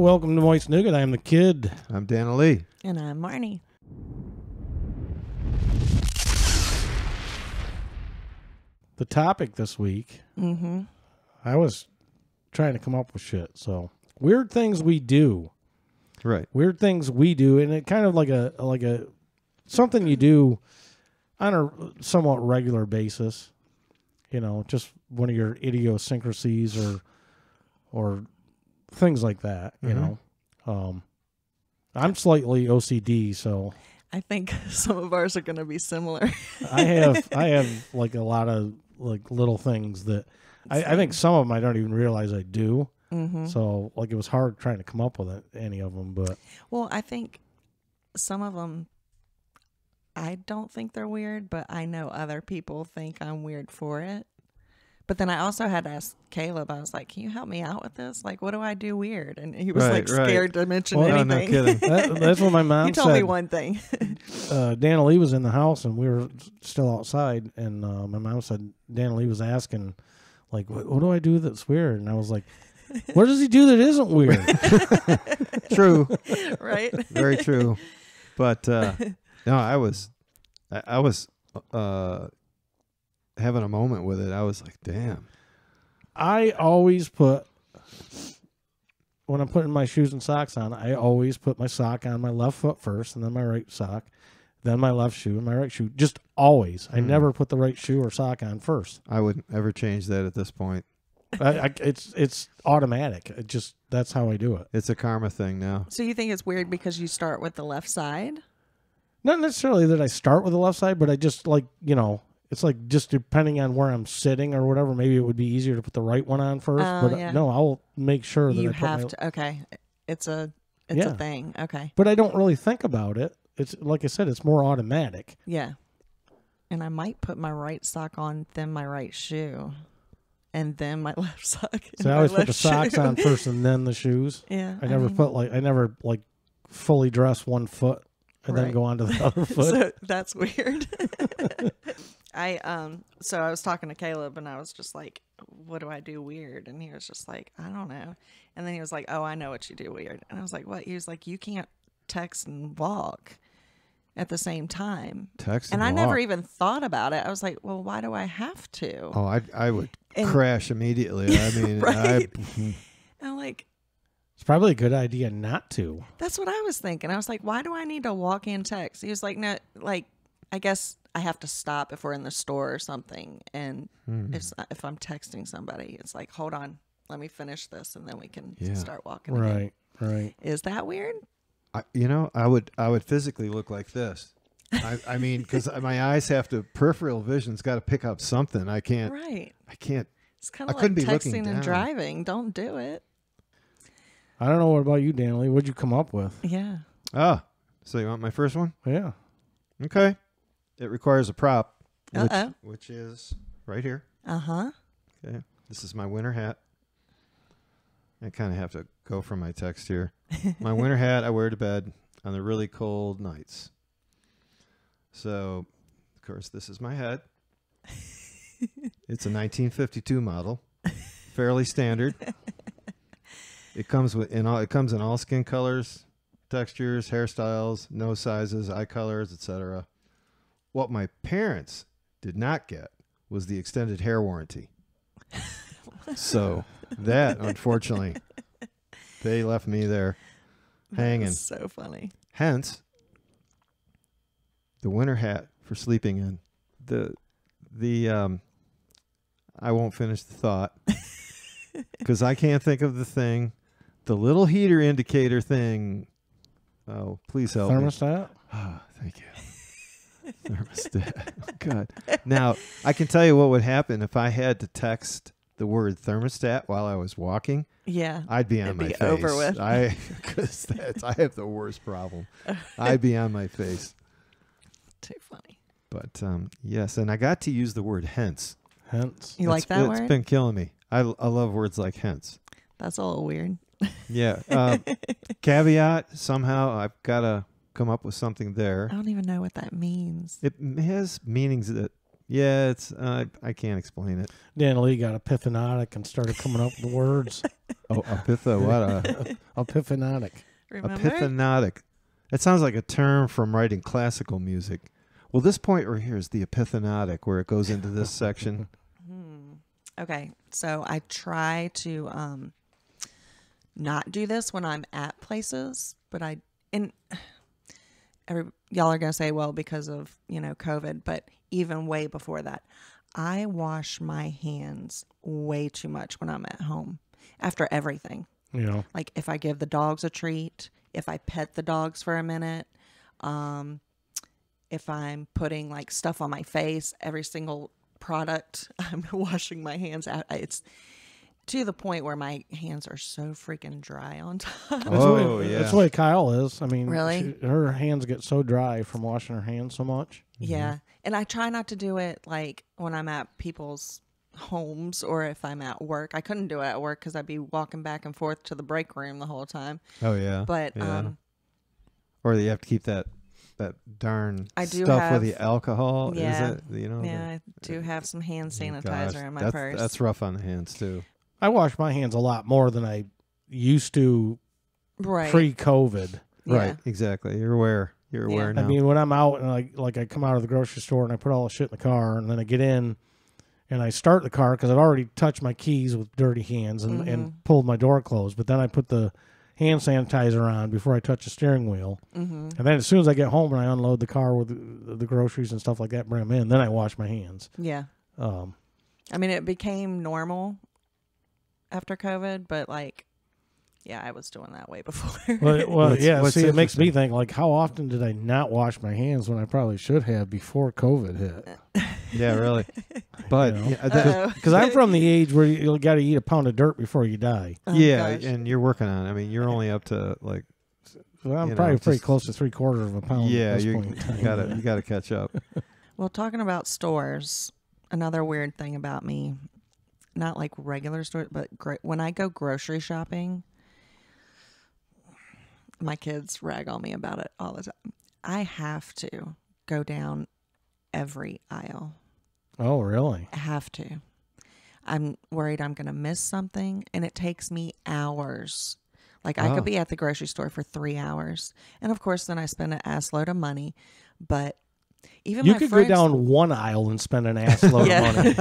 welcome to Moist Nougat. I am the Kid. I'm Dana Lee. And I'm Marnie. The topic this week, I was trying to come up with shit. So, weird things we do. Right. Weird things we do, and it kind of like a something you do on a somewhat regular basis. You know, just one of your idiosyncrasies or things like that, you know. I'm slightly OCD, so I think some of ours are going to be similar. I have like a lot of like little things that I think some of them I don't even realize I do. So like it was hard trying to come up with any of them, but well, I think some of them I don't think they're weird, but I know other people think I'm weird for it. But then I also had to ask Caleb, I was like, can you help me out with this? Like, what do I do weird? And he was scared to mention anything. No kidding. that's what my mom he said. told me one thing. Dana Lee was in the house and we were still outside, and my mom said Dana Lee was asking, like, what do I do that's weird? And I was like, what does he do that isn't weird? True. Right? Very true. But no, I was having a moment with it. I was like, damn. I always put, when I'm putting my shoes and socks on, I always put my sock on my left foot first, and then my right sock, then my left shoe and my right shoe. Just always. I never put the right shoe or sock on first. I wouldn't ever change that at this point. It's automatic. That's how I do it. It's a karma thing now. So you think it's weird because you start with the left side? Not necessarily that I start with the left side, but I just like, you know, it's like just depending on where I'm sitting or whatever. Maybe it would be easier to put the right one on first. But yeah. no, I'll make sure that You I put have to. Okay. It's a thing. Okay. But I don't really think about it. It's like I said, it's more automatic. Yeah. And I might put my right sock on, then my right shoe, and then my left sock. So I always put the socks on first and then the shoes. Yeah. I never fully dress one foot and then go on to the other foot. So that's weird. So I was talking to Caleb and I was just like, what do I do weird? And he was just like, I don't know. And then he was like, oh, I know what you do weird. And I was like, what? He was like, you can't text and walk at the same time. Text and and I walk. never even thought about it. I was like, well, why do I have to? Oh, I would crash immediately. I mean, right? I'm like, it's probably a good idea not to. that's what I was thinking. I was like, why do I need to walk and text? He was like, no, like, I guess I have to stop if we're in the store or something. And if I'm texting somebody, it's like, hold on, let me finish this and then we can start walking again. Right. Is that weird? I would physically look like this. I mean, because my eyes have to, peripheral vision's got to pick up something. I can't. Right. I can't. It's kind of I like couldn't be looking texting and down. driving. Don't do it. I don't know what about you, Dana Lee. What'd you come up with? Yeah. Ah, so you want my first one? Yeah. Okay. It requires a prop, Uh-oh. which is right here. Uh-huh. Okay. This is my winter hat. I kind of have to go from my text here. My winter hat I wear to bed on the really cold nights. So, of course, this is my head. It's a 1952 model, fairly standard. It comes in all skin colors, textures, hairstyles, nose sizes, eye colors, etc. What my parents did not get was the extended hair warranty. So that, unfortunately, they left me there hanging. That's so funny. Hence, the winter hat for sleeping in. I won't finish the thought because I can't think of the thing. The little heater indicator thing. Oh, please help Thermostat? me. Oh, thank you. Thermostat. Oh, God. Now, I can tell you what would happen if I had to text the word thermostat while I was walking. Yeah. I'd be on my face. Over with. Because I have the worst problem. I'd be on my face. Too funny. But yes, and I got to use the word hence. Hence. You like that It's word? been killing me. I love words like hence. That's a little weird. Yeah. Caveat, somehow I've got to come up with something there. I don't even know what that means. It has meanings that, Yeah, it's I can't explain it. Dan Lee got epiphanotic and started coming up with words. Oh, Epiphanotic. Remember? epiphanotic. That sounds like a term from writing classical music. Well, this point right here is the epiphanotic, where it goes into this section. Okay, so I try to not do this when I'm at places, but y'all are gonna say, well, because of COVID, but even way before that, I wash my hands way too much when I'm at home after everything. Like if I give the dogs a treat, if I pet the dogs for a minute, if I'm putting like stuff on my face, every single product, I'm washing my hands out. It's to the point where my hands are so freaking dry on top. That's the way Kyle is. I mean, really? Her hands get so dry from washing her hands so much. Yeah. And I try not to do it like when I'm at people's homes or if I'm at work. I couldn't do it at work because I'd be walking back and forth to the break room the whole time. Oh, yeah. But, yeah. Or you have to keep that darn I do stuff have, with the alcohol. Yeah. Is it? Yeah, I do have some hand sanitizer in my purse. That's rough on the hands, too. I wash my hands a lot more than I used to pre-COVID. Yeah. Right, exactly. You're aware. You're aware now. I mean, when I'm out and I come out of the grocery store and I put all the shit in the car and then I get in and I start the car because I've already touched my keys with dirty hands and pulled my door closed. But then I put the hand sanitizer on before I touch the steering wheel. And then as soon as I get home and I unload the car with the groceries and stuff like that, bring them in, then I wash my hands. Yeah. I mean, it became normal after COVID, but yeah, I was doing that way before. What's it makes me think, how often did I not wash my hands when I probably should have before COVID hit? Yeah, really. But because I'm from the age where you got to eat a pound of dirt before you die. Gosh. And you're working on it. I mean, you're only up to I'm probably pretty close to 3/4 of a pound. Yeah, at this you point in time. got to catch up. Well, talking about stores, another weird thing about me, not like regular stores, but when I go grocery shopping, my kids rag on me about it all the time. I have to go down every aisle. Oh, really? I have to. I'm worried I'm going to miss something, and it takes me hours. I could be at the grocery store for 3 hours. And, of course, then I spend an ass load of money. But even you my could friends, go down one aisle and spend an ass load of money.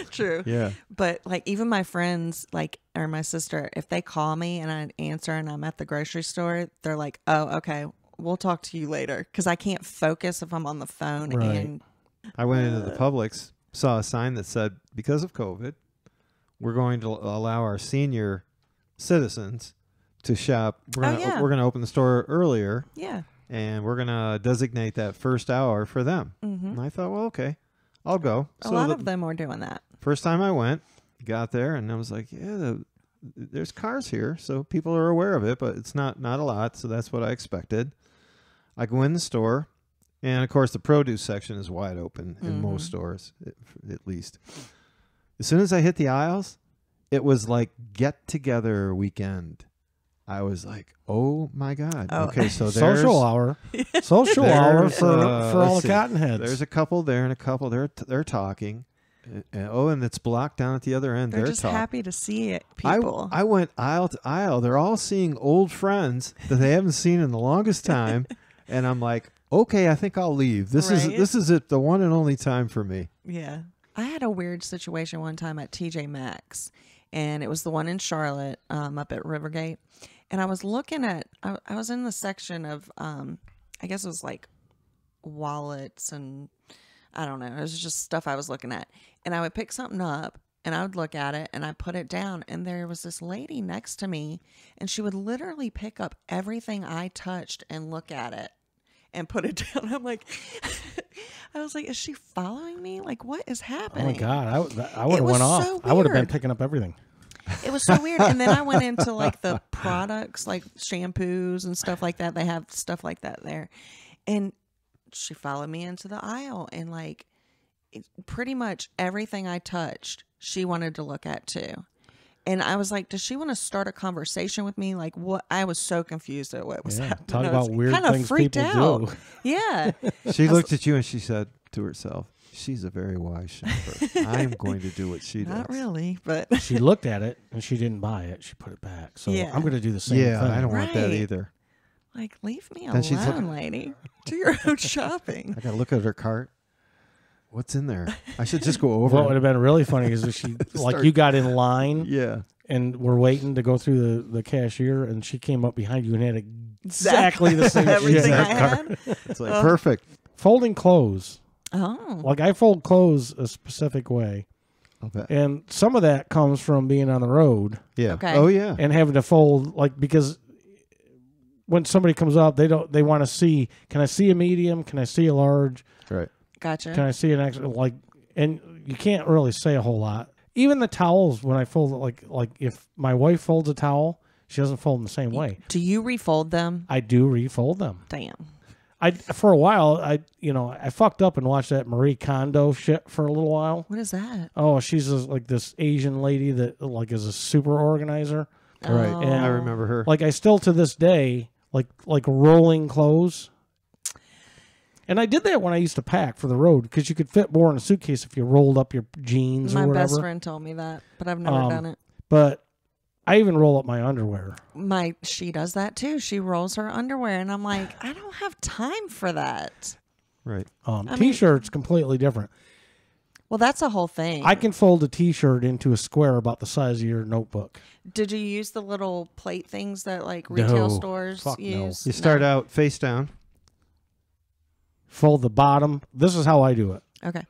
True. Yeah. But even my friends, or my sister, if they call me and I answer and I'm at the grocery store, they're like, "Oh, okay, we'll talk to you later," because I can't focus if I'm on the phone. Right. And I went into the Publix, saw a sign that said, "Because of COVID, we're going to allow our senior citizens to shop. We're going to open the store earlier." Yeah. And we're going to designate that first hour for them. And I thought, well, okay, I'll go. A lot of them are doing that. First time I went, got there, and I was like, yeah, there's cars here, so people are aware of it, but it's not a lot, so that's what I expected. I go in the store, and, of course, the produce section is wide open in most stores, at least. As soon as I hit the aisles, it was like get-together weekend. I was like, oh, my God. Oh. Okay, so there's... Social hour. Social hour for all the cotton heads. There's a couple there and a couple they're talking. And it's blocked down at the other end. They're just happy to see it, people. I went aisle to aisle. They're all seeing old friends that they haven't seen in the longest time. And I'm like, okay, I think I'll leave. This is it, the one and only time for me. Yeah. I had a weird situation one time at TJ Maxx, and it was the one in Charlotte, up at Rivergate. And I was looking at, I was in the section of, I guess it was wallets and I don't know. It was just stuff I was looking at. And I would pick something up and I would look at it and I put it down. And there was this lady next to me and she would literally pick up everything I touched and look at it and put it down. I'm like, I was like, is she following me? What is happening? Oh my God. I would have went off. So I would have been weird. picking up everything. It was so weird. And then I went into the products, shampoos and stuff like that. They have stuff like that there. And she followed me into the aisle and pretty much everything I touched, she wanted to look at too. And I was like, does she want to start a conversation with me? What? I was so confused at what was happening. Talk about weird kind of things freaked people out. do. Yeah. She looked at you and she said to herself, she's a very wise shopper. I am going to do what she does. Not really, but She looked at it and she didn't buy it. She put it back. So Yeah. I'm going to do the same Yeah, thing. I don't want that Right. either. like, leave me Then she's alone, lady. Do your own shopping. I gotta look at her cart. What's in there? I should just go over. What would it. have been really funny is if she, like, you got in line Yeah. and were waiting to go through the cashier, and she came up behind you and had exactly the same shit Everything in I her cart. had. It's like perfect. Folding clothes. Oh, Like, I fold clothes a specific way. I'll bet. And some of that comes from being on the road Yeah. Okay. Oh yeah. and having to fold, like, because when somebody comes up, they want to see, can I see a medium? Can I see a large? Right. gotcha. Can I see an extra, like, and you can't really say a whole lot. Even the towels, when I fold it, like if my wife folds a towel, she doesn't fold them the same way. Do you refold them? I do refold them. Damn. For a while, I fucked up and watched that Marie Kondo shit for a little while. What is that? Oh, she's like this Asian lady that like is a super organizer. Right. Oh. And I remember her. Like, I still to this day like rolling clothes. And I did that when I used to pack for the road because you could fit more in a suitcase if you rolled up your jeans My or whatever. best friend told me that, but I've never done it. But I even roll up my underwear. She does that too. She rolls her underwear, and I'm like, I don't have time for that. Right. I mean- T-shirts completely different. Well, that's a whole thing. I can fold a T-shirt into a square about the size of your notebook. Did you use the little plate things that like retail No. stores Fuck no. use? You start out face down. Fold the bottom. This is how I do it. Okay.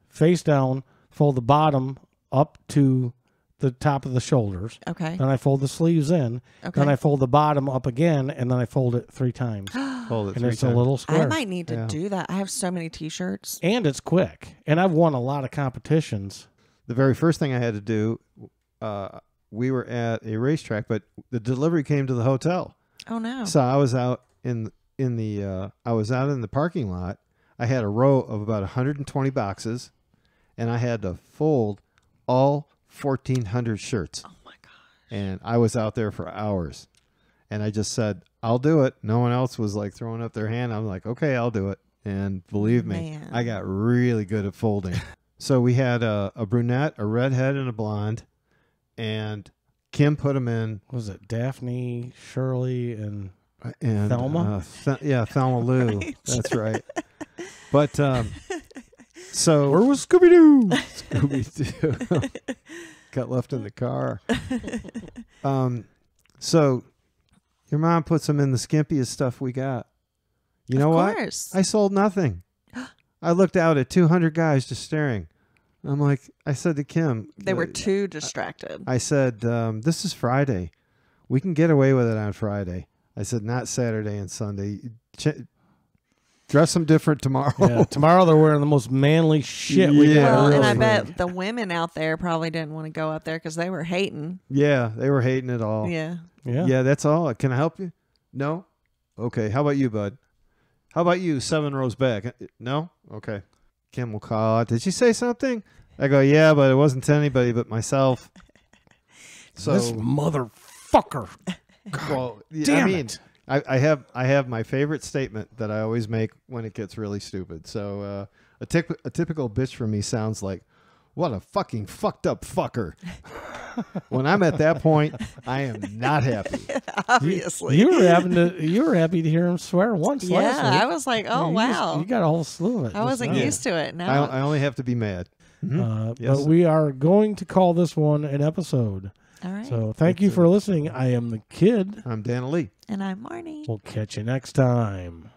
Face down, fold the bottom up to the top of the shoulders. Okay. Then I fold the sleeves in. Okay. Then I fold the bottom up again, and then I fold it 3 times. Hold it And 3 it's times. a little square. I might need to Yeah. do that. I have so many T-shirts. And it's quick. And I've won a lot of competitions. The very first thing I had to do, we were at a racetrack, but the delivery came to the hotel. Oh no. So I was out in the parking lot. I had a row of about 120 boxes, and I had to fold all 1,400 shirts. Oh my god. And I was out there for hours. And I just said, I'll do it. No one else was like throwing up their hand. I'm like, okay, I'll do it. And believe me, Man. I got really good at folding. So we had a brunette, a redhead, and a blonde. And Kim put them in. What was it Daphne, Shirley, and Thelma? Thelma? Thelma Lou. Right. That's right. But so where was Scooby-Doo? Scooby-Doo got left in the car. So your mom puts them in the skimpiest stuff we got. You know Of what? course. I sold nothing. I looked out at 200 guys just staring. I'm like, I said to Kim. They were too distracted. I said, this is Friday. We can get away with it on Friday. I said, not Saturday and Sunday. Dress them different tomorrow. Yeah, tomorrow they're wearing the most manly shit we Yeah, got. Well, and I really. bet the women out there probably didn't want to go out there because they were hating. Yeah, they were hating it all. Yeah. Yeah. That's all. Can I help you? No? Okay. How about you, bud? How about you, 7 rows back? No? Okay. Kim will call out. Did she say something? I go, yeah, but it wasn't to anybody but myself. So, This motherfucker. well, Damn it. I have my favorite statement that I always make when it gets really stupid. So a typical bitch from me sounds like, what a fucking fucked up fucker. When I'm at that point, I am not happy. Obviously. You were happy to hear him swear once last yeah. week. I was like, oh, Yeah, wow. You got a whole slew of it. I just wasn't now. used to it. Now I only have to be mad. Yes. But we are going to call this one an episode. all right. So thank you for listening. I am the kid. I'm Dan Lee. And I'm Marnie. We'll catch you next time.